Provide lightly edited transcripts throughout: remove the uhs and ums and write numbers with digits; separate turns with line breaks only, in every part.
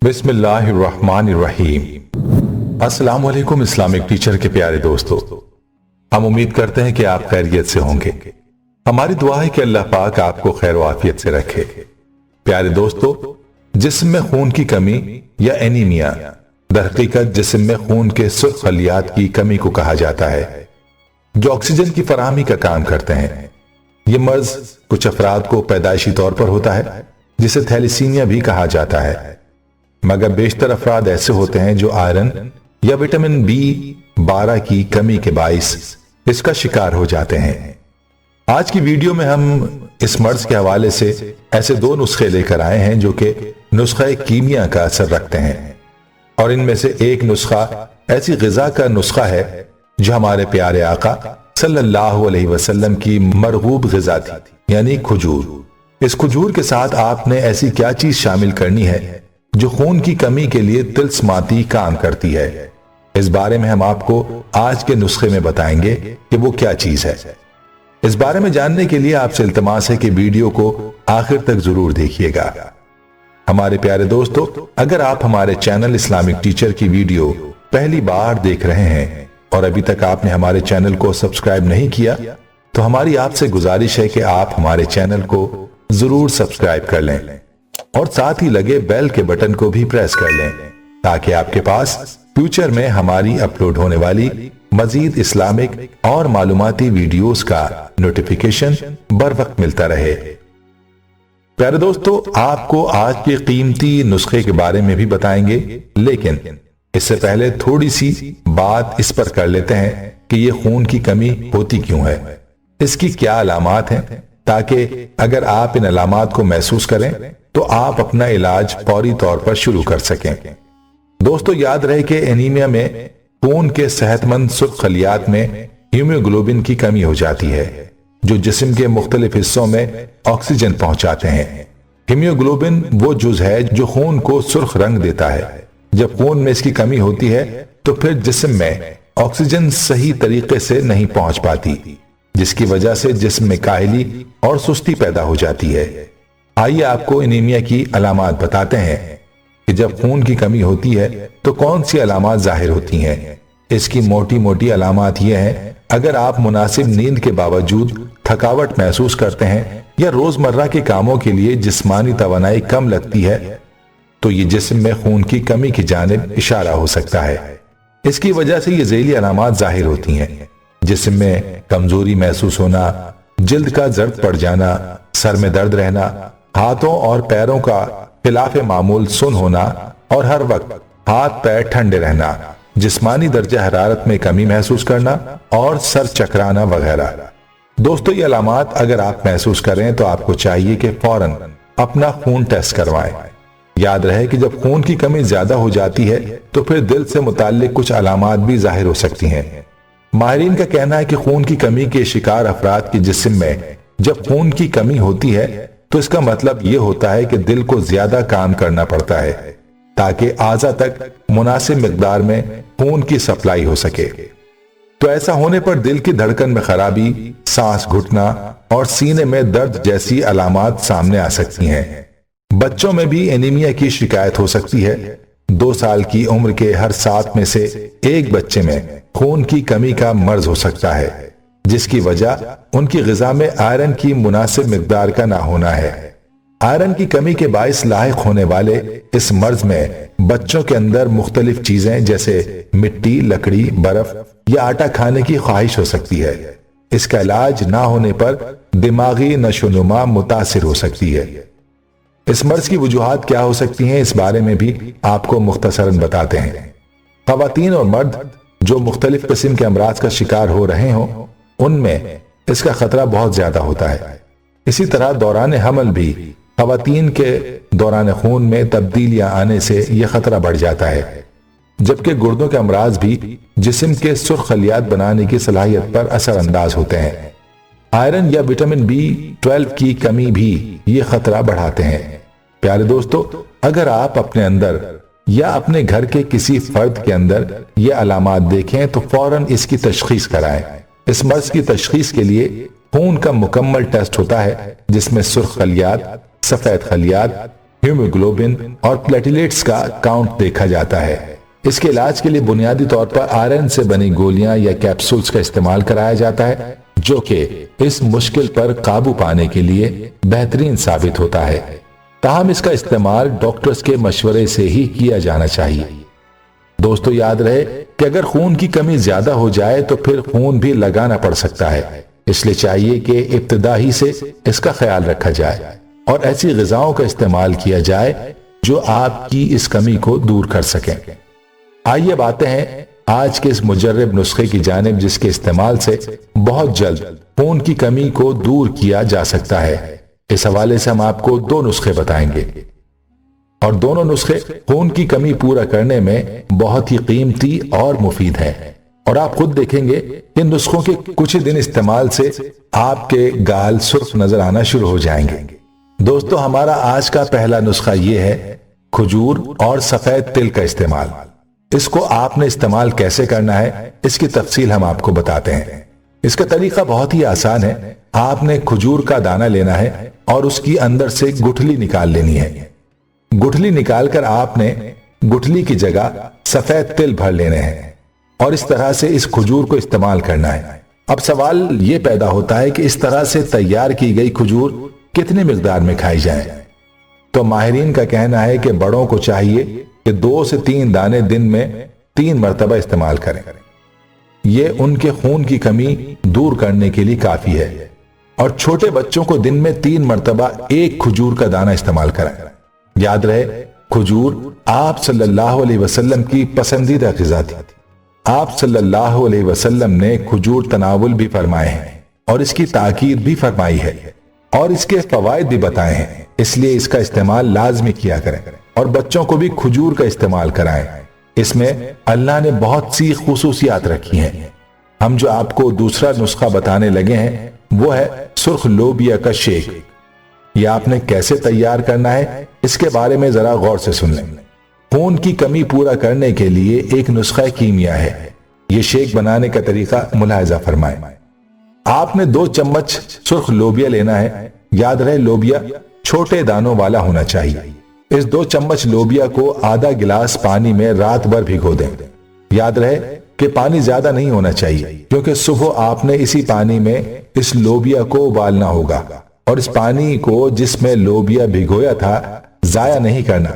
बिस्मिल्लाहिर्रहमानिर्रहीम। अस्सलाम वालेकुम इस्लामिक टीचर के प्यारे दोस्तों, हम उम्मीद करते हैं कि आप खैरियत से होंगे। हमारी दुआ है कि अल्लाह पाक आपको खैर आफियत से रखे। प्यारे दोस्तों, जिस्म में खून की कमी या एनीमिया दरहकीकत जिस्म में खून के सुर्ख खलियात की कमी को कहा जाता है, जो ऑक्सीजन की फराहमी का काम करते हैं। ये मर्ज कुछ अफराद को पैदाइशी तौर पर होता है, जिसे थैलीसीमिया भी कहा जाता है, मगर बेशतर अफराद ऐसे होते हैं जो आयरन या विटामिन B12 की कमी के बाइस इसका शिकार हो जाते हैं। आज की वीडियो में हम इस मर्ज के हवाले से ऐसे दो नुस्खे लेकर आए हैं जो कि नुस्खा कीमिया का असर रखते हैं, और इनमें से एक नुस्खा ऐसी ग़िज़ा का नुस्खा है जो हमारे प्यारे आका सल्लल्लाहु अलैहि वसल्लम की मरगूब ग़िज़ा थी, यानी खजूर। इस खजूर के साथ आपने ऐसी क्या चीज शामिल करनी है जो खून की कमी के लिए तिल्स्माती काम करती है। इस बारे में हम आपको आज के नुस्खे में बताएंगे कि वो क्या चीज है। इस बारे में जानने के लिए आपसे इल्तमास है कि वीडियो को आखिर तक जरूर देखिएगा। हमारे प्यारे दोस्तों, अगर आप हमारे चैनल इस्लामिक टीचर की वीडियो पहली बार देख रहे हैं और अभी तक आपने हमारे चैनल को सब्सक्राइब नहीं किया, तो हमारी आपसे गुजारिश है कि आप हमारे चैनल को जरूर सब्सक्राइब कर लें और साथ ही लगे बेल के बटन को भी प्रेस कर लें, ताकि आपके पास फ्यूचर में हमारी अपलोड होने वाली मजीद इस्लामिक और मालूमाती वीडियोस का नोटिफिकेशन बर वक्त मिलता रहे। प्यारे दोस्तों, आपको आज के कीमती नुस्खे के बारे में भी बताएंगे, लेकिन इससे पहले थोड़ी सी बात इस पर कर लेते हैं कि ये खून की कमी होती क्यों है, इसकी क्या अलामात हैं, ताकि अगर आप इन अलामात को महसूस करें तो आप अपना इलाज फौरी तौर पर शुरू कर सकें। दोस्तों, याद रहे कि एनीमिया में खून के सेहतमंद सुर्ख खलियात में हीमोग्लोबिन की कमी हो जाती है, जो जिस्म के मुख्तलिफ हिस्सों में ऑक्सीजन पहुंचाते हैं। हीमोग्लोबिन वो जुज है जो खून को सुर्ख रंग देता है। जब खून में इसकी कमी होती है तो फिर जिस्म में ऑक्सीजन सही तरीके से नहीं पहुंच पाती, जिसकी वजह से जिस्म में काहली और सुस्ती पैदा हो जाती है। आइए आपको एनीमिया की अलामात बताते हैं कि जब खून की कमी होती है तो कौन सी अलामात जाहिर होती हैं। इसकी मोटी मोटी अलामात ये हैं: अगर आप मुनासिब नींद के बावजूद थकावट महसूस करते हैं या रोजमर्रा के कामों के लिए जिस्मानी तवानाई कम लगती है, तो ये जिस्म में खून की कमी की जानिब इशारा हो सकता है। इसकी वजह से ये झैली अलामात जाहिर होती हैं: जिस्म में कमजोरी महसूस होना, जिल्द का जर्द पड़ जाना, सर में दर्द रहना, हाथों और पैरों का खिलाफ मामूल सुन होना और हर वक्त हाथ पैर ठंडे रहना, जिस्मानी दर्जा हरारत में कमी महसूस करना और सर चकराना वगैरह। दोस्तों, ये अलामात अगर आप महसूस करें तो आपको चाहिए कि फौरन अपना खून टेस्ट करवाएं। याद रहे कि जब खून की कमी ज्यादा हो जाती है तो फिर दिल से मुताल्लिक कुछ अलामात भी जाहिर हो सकती हैं। माहिरीन का कहना है कि खून की कमी के शिकार अफराद के जिस्म में जब खून की कमी होती है तो इसका मतलब यह होता है कि दिल को ज्यादा काम करना पड़ता है ताकि आज़ा तक मुनासिब मिकदार में खून की सप्लाई हो सके। तो ऐसा होने पर दिल की धड़कन में खराबी, सांस घुटना और सीने में दर्द जैसी अलामात सामने आ सकती हैं। बच्चों में भी एनीमिया की शिकायत हो सकती है। 2 साल की उम्र के हर 7 में से एक बच्चे में खून की कमी का मर्ज हो सकता है, जिसकी वजह उनकी ग़िज़ा में आयरन की मुनासिब मिकदार का ना होना है। आयरन की कमी के बाइस लाहिक होने वाले इस मर्ज में बच्चों के अंदर मुख्तलिफ चीजें जैसे मिट्टी, लकड़ी, बर्फ या आटा खाने की ख्वाहिश हो सकती है। इसका इलाज ना होने पर दिमागी नशोनुमा मुतासिर हो सकती है। इस मर्ज की वजूहात क्या हो सकती हैं, इस बारे में भी आपको मुख्तसरन बताते हैं। ख़वातीन और मर्द जो मुख्तलिफ किस्म के अमराज का शिकार हो रहे हों, उनमें इसका खतरा बहुत ज्यादा होता है। इसी तरह दौरान हमल भी ख़वातीन के दौरान खून में तब्दीलियां आने से यह खतरा बढ़ जाता है, जबकि गुर्दों के अमराज भी जिस्म के सुर्ख खलियात बनाने की सलाहियत पर असर अंदाज होते हैं। आयरन या विटामिन B12 की कमी भी ये खतरा बढ़ाते हैं। प्यारे दोस्तों, अगर आप अपने अंदर या अपने घर के किसी फर्द के अंदर ये अलामात देखें तो फौरन इसकी तशखीस कराएं। इस मर्ज की तशखीस के लिए खून का मुकम्मल टेस्ट होता है, जिसमें सुर्ख खलियात, सफेद खलियात, हीमोग्लोबिन और प्लेटलेट्स का काउंट देखा जाता है। इसके इलाज के लिए बुनियादी तौर पर आयरन से बनी गोलियां या कैप्सूल्स का इस्तेमाल कराया जाता है, जो कि इस मुश्किल पर काबू पाने के लिए बेहतरीन साबित होता है। ताहम इसका इस्तेमाल डॉक्टर्स के मशवरे से ही किया जाना चाहिए। दोस्तों, याद रहे कि अगर खून की कमी ज्यादा हो जाए तो फिर खून भी लगाना पड़ सकता है। इसलिए चाहिए कि इब्तिदा ही से इसका ख्याल रखा जाए और ऐसी ग़िज़ाओं का इस्तेमाल किया जाए जो आपकी इस कमी को दूर कर सकें। आइए बातें हैं आज के इस मुजर्रब नुस्खे की जानिब, जिसके इस्तेमाल से बहुत जल्द खून की कमी को दूर किया जा सकता है। इस हवाले से हम आपको 2 नुस्खे बताएंगे और दोनों नुस्खे खून की कमी पूरा करने में बहुत ही कीमती और मुफीद हैं। और आप खुद देखेंगे कि नुस्खों के कुछ ही दिन इस्तेमाल से आपके गाल सुर्ख नजर आना शुरू हो जाएंगे। दोस्तों, हमारा आज का पहला नुस्खा यह है खजूर और सफेद तिल का इस्तेमाल। इसको आपने इस्तेमाल कैसे करना है, इसकी तफसील हम आपको बताते हैं। इसका तरीका बहुत ही आसान है। आपने खजूर का दाना लेना है और उसकी अंदर से गुठली निकाल लेनी है। गुठली निकालकर आपने गुठली की जगह सफेद तिल भर लेने हैं और इस तरह से इस खजूर को इस्तेमाल करना है। अब सवाल यह पैदा होता है कि इस तरह से तैयार की गई खजूर कितनी मिकदार में खाई जाए। तो माहिरीन का कहना है कि बड़ों को चाहिए कि 2 से 3 दाने दिन में 3 मरतबा इस्तेमाल करें। यह उनके खून की कमी दूर करने के लिए काफी है। और छोटे बच्चों को दिन में 3 मरतबा 1 खजूर का दाना इस्तेमाल करें। याद रहे, खजूर आप सल्लल्लाहु अलैहि वसल्लम की पसंदीदा ग़िज़ा थी। आप सल्लल्लाहु अलैहि वसल्लम ने खजूर तनावुल भी फरमाए हैं और इसकी ताकीद भी फरमाई है और इसके फवायद भी बताए हैं। इसलिए इसका इस्तेमाल लाजमी किया करें और बच्चों को भी खजूर का इस्तेमाल कराएं। इसमें अल्लाह ने बहुत सी खुसूसियात रखी हैं। हम जो आपको दूसरा नुस्खा बताने लगे हैं वो है सुर्ख लोबिया का शेक। यह आपने कैसे तैयार करना है, इसके बारे में जरा गौर से सुन लें। खून की कमी पूरा करने के लिए एक नुस्खा कीमिया है। यह शेक बनाने का तरीका मुलाहिजा फरमाएं। आपने 2 चम्मच सुर्ख लोबिया लेना है। याद रहे, लोबिया छोटे दानों वाला होना चाहिए। इस 2 चम्मच लोबिया को आधा गिलास पानी में रात भर भिगो दें। याद रहे कि पानी ज्यादा नहीं होना चाहिए, क्योंकि सुबह आपने इसी पानी में इस लोबिया को उबालना होगा और इस पानी को जिसमें लोबिया भिगोया था जाया नहीं करना,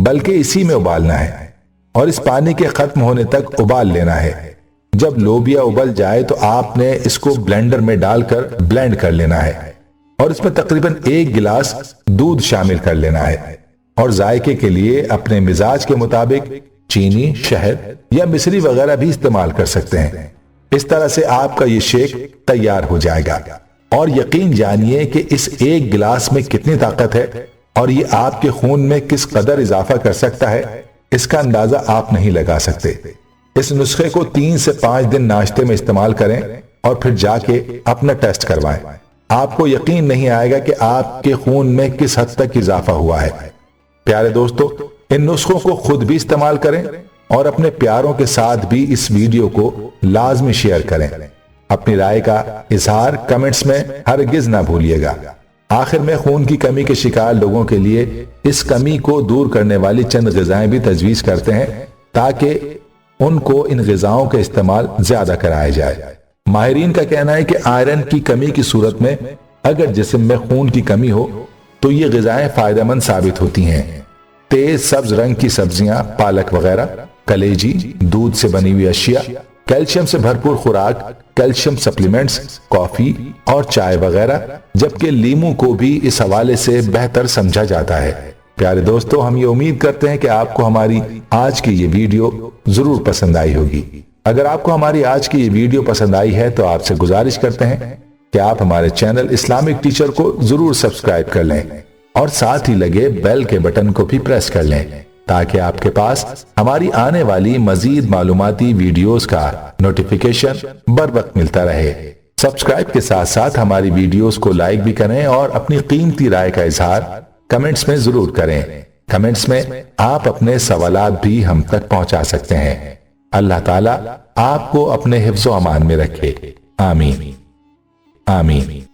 बल्कि इसी में उबालना है और इस पानी के खत्म होने तक उबाल लेना है। जब लोबिया उबल जाए तो आपने इसको ब्लेंडर में डालकर ब्लेंड कर लेना है और इसमें तकरीबन 1 गिलास दूध शामिल कर लेना है और जायके के लिए अपने मिजाज के मुताबिक चीनी, शहद या मिश्री वगैरह भी इस्तेमाल कर सकते हैं। इस तरह से आपका ये शेक तैयार हो जाएगा और यकीन जानिए कि इस 1 गिलास में कितनी ताकत है और ये आपके खून में किस कदर इजाफा कर सकता है, इसका अंदाजा आप नहीं लगा सकते। इस नुस्खे को 3 से 5 दिन नाश्ते में इस्तेमाल करें और फिर जाके अपना टेस्ट करवाएं। आपको यकीन नहीं आएगा कि आपके खून में किस हद तक इजाफा हुआ है। प्यारे दोस्तों, इन नुस्खों को खुद भी इस्तेमाल करें और अपने प्यारों के साथ भी इस वीडियो को लाजमी शेयर करें। अपनी राय का इजहार कमेंट्स में हरगिज ना भूलिएगा। आखिर में खून की कमी के शिकार लोगों के लिए इस कमी को दूर करने वाली चंद ग़िज़ाएं भी तजवीज़ करते हैं ताकि उनको इन ग़िज़ाओं का इस्तेमाल ज्यादा कराया जाए। माहिरीन का कहना है कि आयरन की कमी की सूरत में अगर जिस्म में खून की कमी हो तो ये ग़िज़ाएं फायदेमंद साबित होती हैं। तेज सब्ज रंग की सब्जियां, पालक वगैरह, कलेजी, दूध से बनी हुई अशिया, कैल्शियम से भरपूर खुराक, कैल्शियम सप्लीमेंट्स, कॉफी और चाय वगैरह, जबकि लीमू को भी इस हवाले से बेहतर समझा जाता है। प्यारे दोस्तों, हम ये उम्मीद करते हैं कि आपको हमारी आज की ये वीडियो जरूर पसंद आई होगी। अगर आपको हमारी आज की ये वीडियो पसंद आई है तो आपसे गुजारिश करते हैं कि आप हमारे चैनल इस्लामिक टीचर को जरूर सब्सक्राइब कर लें और साथ ही लगे बेल के बटन को भी प्रेस कर लें ताकि आपके पास हमारी आने वाली मजीद मालूमाती वीडियोस का नोटिफिकेशन बर वक्त मिलता रहे। सब्सक्राइब के साथ साथ हमारी वीडियोस को लाइक भी करें और अपनी कीमती राय का इजहार कमेंट्स में जरूर करें। कमेंट्स में आप अपने सवालात भी हम तक पहुंचा सकते हैं। अल्लाह ताला आपको अपने हिफ्ज़ो अमान में रखे। आमीन आमीन।